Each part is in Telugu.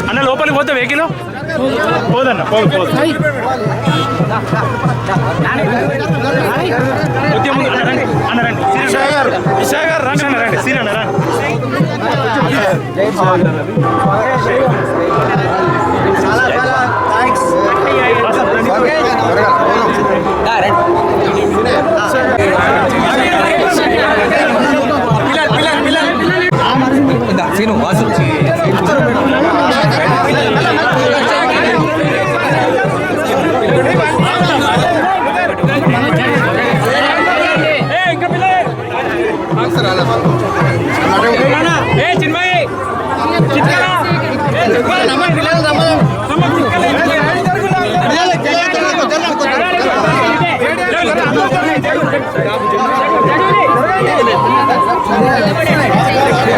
అన్న లోపలికి పోతే వెహికల్ పోదన్న పోదు అన్న రండి విశాఖ గారు రండి అన్న రండి సీన్ అన్న రండి సీను వాసు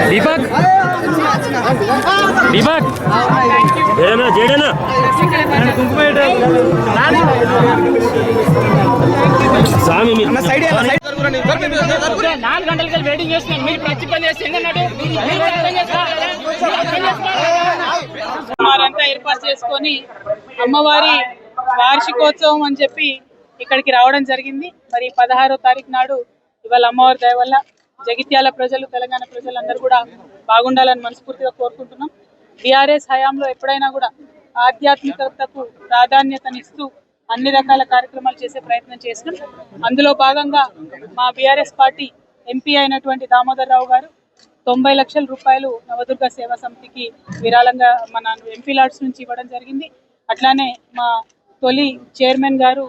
దీపక్ దీపక్ జడనా జడనా 4 గంటలకి వెయిటింగ్ చేస్తున్నాను. మీరు ప్రతిపని వారంతా ఏర్పాటు చేసుకొని అమ్మవారి వార్షికోత్సవం అని చెప్పి ఇక్కడికి రావడం జరిగింది. మరి 16వ తారీఖు నాడు ఇవాళ అమ్మవారి దయ వల్ల జగిత్యాల ప్రజలు తెలంగాణ ప్రజలు అందరూ కూడా బాగుండాలని మనస్ఫూర్తిగా కోరుకుంటున్నాం. బీఆర్ఎస్ హయాంలో ఎప్పుడైనా కూడా ఆధ్యాత్మికతకు ప్రాధాన్యతనిస్తూ అన్ని రకాల కార్యక్రమాలు చేసే ప్రయత్నం చేసినాం. అందులో భాగంగా మా బీఆర్ఎస్ పార్టీ ఎంపీ అయినటువంటి దామోదర్ రావు గారు 90 లక్షల రూపాయలు నవదుర్గ సేవా సమితికి విరాళంగా మన ఎంపీ లాడ్స్ నుంచి ఇవ్వడం జరిగింది. అట్లానే మా తొలి చైర్మన్ గారు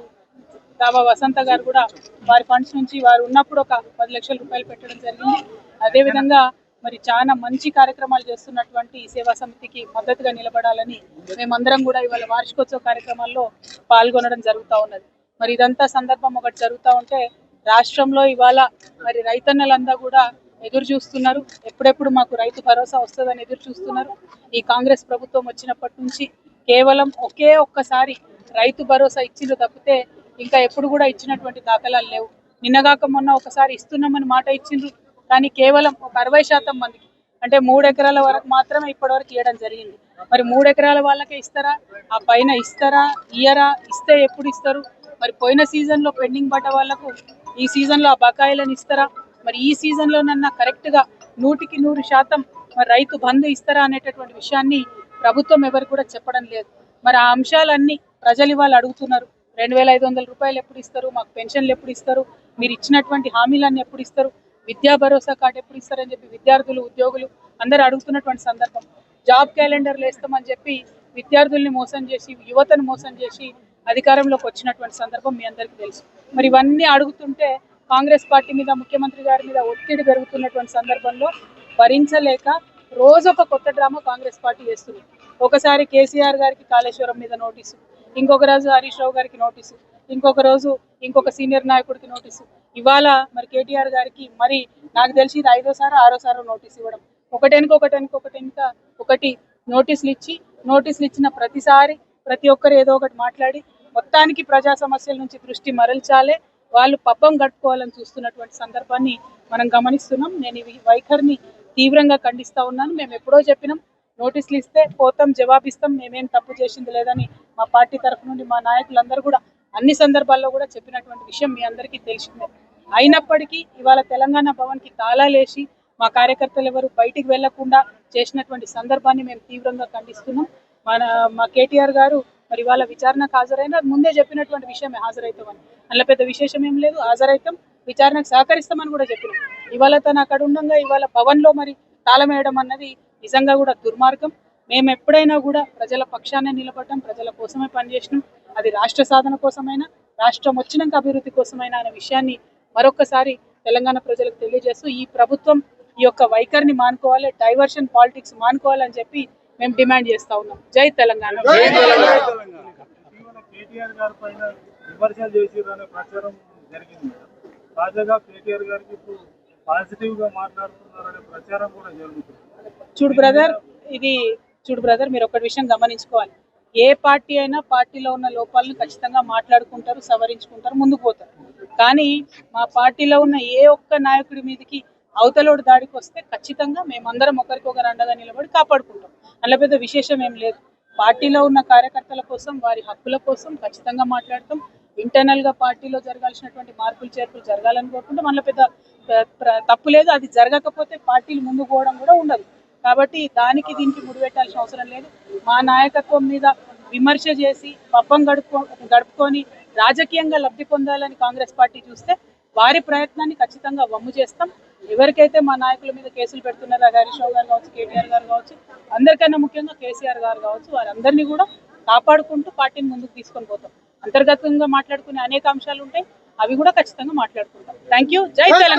దాబా వసంత గారు కూడా వారి ఫండ్స్ నుంచి వారు ఉన్నప్పుడు ఒక 10 లక్షల రూపాయలు పెట్టడం జరిగింది. అదేవిధంగా మరి చాలా మంచి కార్యక్రమాలు చేస్తున్నటువంటి ఈ సేవా సమితికి మద్దతుగా నిలబడాలని మేమందరం కూడా ఇవాళ వార్షికోత్సవ కార్యక్రమాల్లో పాల్గొనడం జరుగుతూ ఉన్నది. మరి ఇదంతా సందర్భం ఒకటి జరుగుతూ ఉంటే రాష్ట్రంలో ఇవాళ మరి రైతన్నలంతా కూడా ఎదురు చూస్తున్నారు. ఎప్పుడెప్పుడు మాకు రైతు భరోసా వస్తుందని ఎదురు చూస్తున్నారు. ఈ కాంగ్రెస్ ప్రభుత్వం వచ్చినప్పటి నుంచి కేవలం ఒక్కసారి రైతు భరోసా ఇచ్చిండ్రు తప్పితే ఇంకా ఎప్పుడు కూడా ఇచ్చినటువంటి దాఖలాలు లేవు. నిన్నగాక మొన్న ఒకసారి ఇస్తున్నామని మాట ఇచ్చిండ్రు, కానీ కేవలం ఒక 60% మందికి అంటే 3 ఎకరాల వరకు మాత్రమే ఇప్పటివరకు ఇవ్వడం జరిగింది. మరి 3 ఎకరాల వాళ్ళకే ఇస్తారా, ఆ పైన ఇస్తారా, ఇయ్యరా, ఇస్తే ఎప్పుడు ఇస్తారు? మరి పోయిన సీజన్లో పెండింగ్ పడ్డ వాళ్లకు ఈ సీజన్లో ఆ బకాయిలను ఇస్తారా? మరి ఈ సీజన్లోనన్నా కరెక్ట్గా 100కి 100% మరి రైతు బంధు ఇస్తారా అనేటటువంటి విషయాన్ని ప్రభుత్వం ఎవరు కూడా చెప్పడం లేదు. మరి ఆ అంశాలన్నీ ప్రజలు ఇవాళ అడుగుతున్నారు. 2500 రూపాయలు ఎప్పుడు ఇస్తారు, మాకు పెన్షన్లు ఎప్పుడు ఇస్తారు, మీరు ఇచ్చినటువంటి హామీలన్నీ ఎప్పుడు ఇస్తారు, విద్యా భరోసా కార్డు ఎప్పుడు ఇస్తారని చెప్పి విద్యార్థులు ఉద్యోగులు అందరూ అడుగుతున్నటువంటి సందర్భం. జాబ్ క్యాలెండర్లు వేస్తామని చెప్పి విద్యార్థుల్ని మోసం చేసి యువతను మోసం చేసి అధికారంలోకి వచ్చినటువంటి సందర్భం మీ అందరికీ తెలుసు. మరి ఇవన్నీ అడుగుతుంటే కాంగ్రెస్ పార్టీ మీద ముఖ్యమంత్రి గారి మీద ఒత్తిడి పెరుగుతున్నటువంటి సందర్భంలో భరించలేక రోజు ఒక కొత్త డ్రామా కాంగ్రెస్ పార్టీ చేస్తుంది. ఒకసారి కేసీఆర్ గారికి కాళేశ్వరం మీద నోటీసు, ఇంకొక రోజు హరీష్ రావు గారికి నోటీసు, ఇంకొక రోజు ఇంకొక సీనియర్ నాయకుడికి నోటీసు, ఇవాళ మరి కేటీఆర్ గారికి మరి నాకు తెలిసి ఇది 5వ 6వ నోటీసు ఇవ్వడం. ఒకటి నోటీసులు ఇచ్చిన ప్రతిసారి ప్రతి ఒక్కరు ఏదో ఒకటి మాట్లాడి మొత్తానికి ప్రజా సమస్యల నుంచి దృష్టి మరల్చాలే, వాళ్ళు పబ్బం గడుపుకోవాలని చూస్తున్నటువంటి సందర్భాన్ని మనం గమనిస్తున్నాం. నేను ఈ వైఖరిని తీవ్రంగా ఖండిస్తూ ఉన్నాను. మేము ఎప్పుడో చెప్పినాం, నోటీసులు ఇస్తే పోతాం, జవాబిస్తాం, మేమేం తప్పు చేసింది లేదని మా పార్టీ తరఫు నుండి మా నాయకులందరూ కూడా అన్ని సందర్భాల్లో కూడా చెప్పినటువంటి విషయం మీ అందరికీ తెలిసిందే. అయినప్పటికీ ఇవాళ తెలంగాణ భవన్కి తాళాలేసి మా కార్యకర్తలు ఎవరు బయటికి వెళ్లకుండా చేసినటువంటి సందర్భాన్ని మేము తీవ్రంగా ఖండిస్తున్నాం. మా కేటీఆర్ గారు మరి ఇవాళ విచారణకు హాజరైనా ముందే చెప్పినటువంటి విషయమే హాజరవుతామని, అందులో పెద్ద విశేషం ఏం లేదు, హాజరవుతాం, విచారణకు సహకరిస్తామని కూడా చెప్పినాం. ఇవాళ తను అక్కడ ఉండగా ఇవాళ భవన్లో మరి తాళం వేయడం అన్నది నిజంగా కూడా దుర్మార్గం. మేము ఎప్పుడైనా కూడా ప్రజల పక్షానే నిలబడ్డాం, ప్రజల కోసమే పనిచేసినాం. అది రాష్ట్ర సాధన కోసమైనా రాష్ట్రం వచ్చినాక అభివృద్ధి కోసమైనా అనే విషయాన్ని మరొకసారి తెలంగాణ ప్రజలకు తెలియజేస్తూ ఈ ప్రభుత్వం ఈ యొక్క వైఖరిని మానుకోవాలి, డైవర్షన్ పాలిటిక్స్ మానుకోవాలని చెప్పి మేము డిమాండ్ చేస్తా ఉన్నాం. జై తెలంగాణ. చూడు బ్రదర్ మీరు ఒక విషయం గమనించుకోవాలి. ఏ పార్టీ అయినా పార్టీలో ఉన్న లోపాలను ఖచ్చితంగా మాట్లాడుకుంటారు, సవరించుకుంటారు, ముందుకు పోతారు. కానీ మా పార్టీలో ఉన్న ఏ ఒక్క నాయకుడి మీదకి అవతలోడు దాడికి వస్తే ఖచ్చితంగా మేమందరం ఒకరికొకరు అండగా నిలబడి కాపాడుకుంటాం. అందులో పెద్ద విశేషం ఏం లేదు. పార్టీలో ఉన్న కార్యకర్తల కోసం, వారి హక్కుల కోసం ఖచ్చితంగా మాట్లాడతాం. ఇంటర్నల్ గా పార్టీలో జరగాల్సినటువంటి మార్పులు చేర్పులు జరగాలని కోరుకుంటాం. అందులో పెద్ద తప్పు లేదు. అది జరగకపోతే పార్టీలు ముందుకు పోవడం కూడా ఉండదు. కాబట్టి దానికి దీనికి ముడిపెట్టాల్సిన అవసరం లేదు. మా నాయకత్వం మీద విమర్శ చేసి పబ్బం గడుపుకొని రాజకీయంగా లబ్ధి పొందాలని కాంగ్రెస్ పార్టీ చూస్తే వారి ప్రయత్నాన్ని ఖచ్చితంగా వమ్ము చేస్తాం. ఎవరికైతే మా నాయకుల మీద కేసులు పెడుతున్నారో, హరీష్ రావు గారు కావచ్చు, కేటీఆర్ గారు కావచ్చు, అందరికన్నా ముఖ్యంగా కేసీఆర్ గారు కావచ్చు, వారందరినీ కూడా కాపాడుకుంటూ పార్టీని ముందుకు తీసుకొని పోతాం. అంతర్గతంగా మాట్లాడుకునే అనేక అంశాలు ఉంటాయి, అవి కూడా ఖచ్చితంగా మాట్లాడుకుంటాం. Thank you. జై తెలంగాణ.